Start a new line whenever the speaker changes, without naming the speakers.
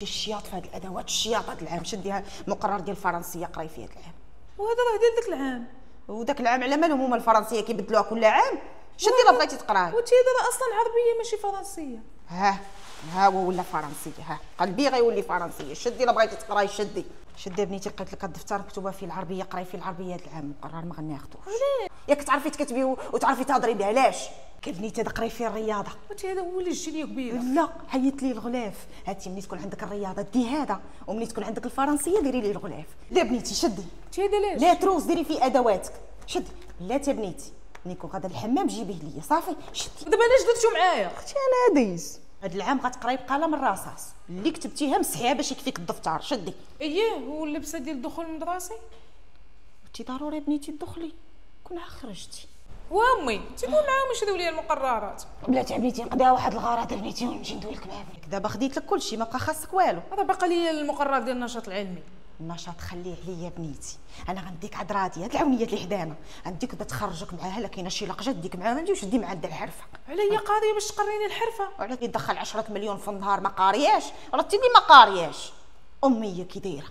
الشياط في هاد الادوات الشياط هاد العام شديها المقرر ديال الفرنسيه قراي فيه هاد العام.
وهذا راه ديال داك العام.
وداك العام على مالهم هما الفرنسيه كيبدلوها كل عام. شدي الا بغيتي تقراي.
وانت هذا راه اصلا عربيه ماشي فرنسيه.
ها هو ولا فرنسيه. قلبي غيولي فرنسيه. شدي الا بغيتي تقراي شدي بنيتي لقيت لك الدفتر مكتوبه فيه العربيه قراي فيه العربيه هاد العام مقرر ما غناخذوش.
علاش؟
ياك تعرفي تكتبي وتعرفي تهضري به علاش؟ كبنيتي هذا قراي فيه الرياضه.
وانت هذا هو اللي جي لي كبيره.
لا حيت لي الغلاف. هاتي ملي تكون عندك الرياضه دي هذا وملي تكون عندك الفرنسيه ديري لي الغلاف. لا بنيتي شدي.
انت هذا علاش؟
لا تروس ديري فيه ادواتك. شدي. لا تا بنيتي ملي نكون غادا للحمام جيبيه ليا صافي. شدي.
دابا علاش درتو معايا؟
اختي انا دايز. هاد العام غتقراي بقلم الرصاص اللي كتبتيها مسحيها باش يكفيك الدفتر. شدي.
اييه واللبسه ديال الدخول المدرسي.
انت ضروري بنيتي تدخلي كون خرجتي.
وامي تيقول معاهم يشريو لي المقررات.
بلاتي بنيتي نقضيها واحد الغرض بنيتي ونمشي ندوي لك معاك. دابا خديت لك كلشي ما بقى خاصك والو.
راه باقي لي المقرر ديال النشاط العلمي.
النشاط خليه عليا بنيتي. انا غنديك عاد راضيه هاد العونيات اللي حدانا غنديك تخرجك معاها. لا كاينه شي لقجه ديك معاها عندي وشدي مع عندها الحرفه.
عليا قاضيه باش تقريني الحرفه.
وعلى كيدخل 10 مليون في النهار ما قارياش راه تيني ما قارياش. اميه كي دايره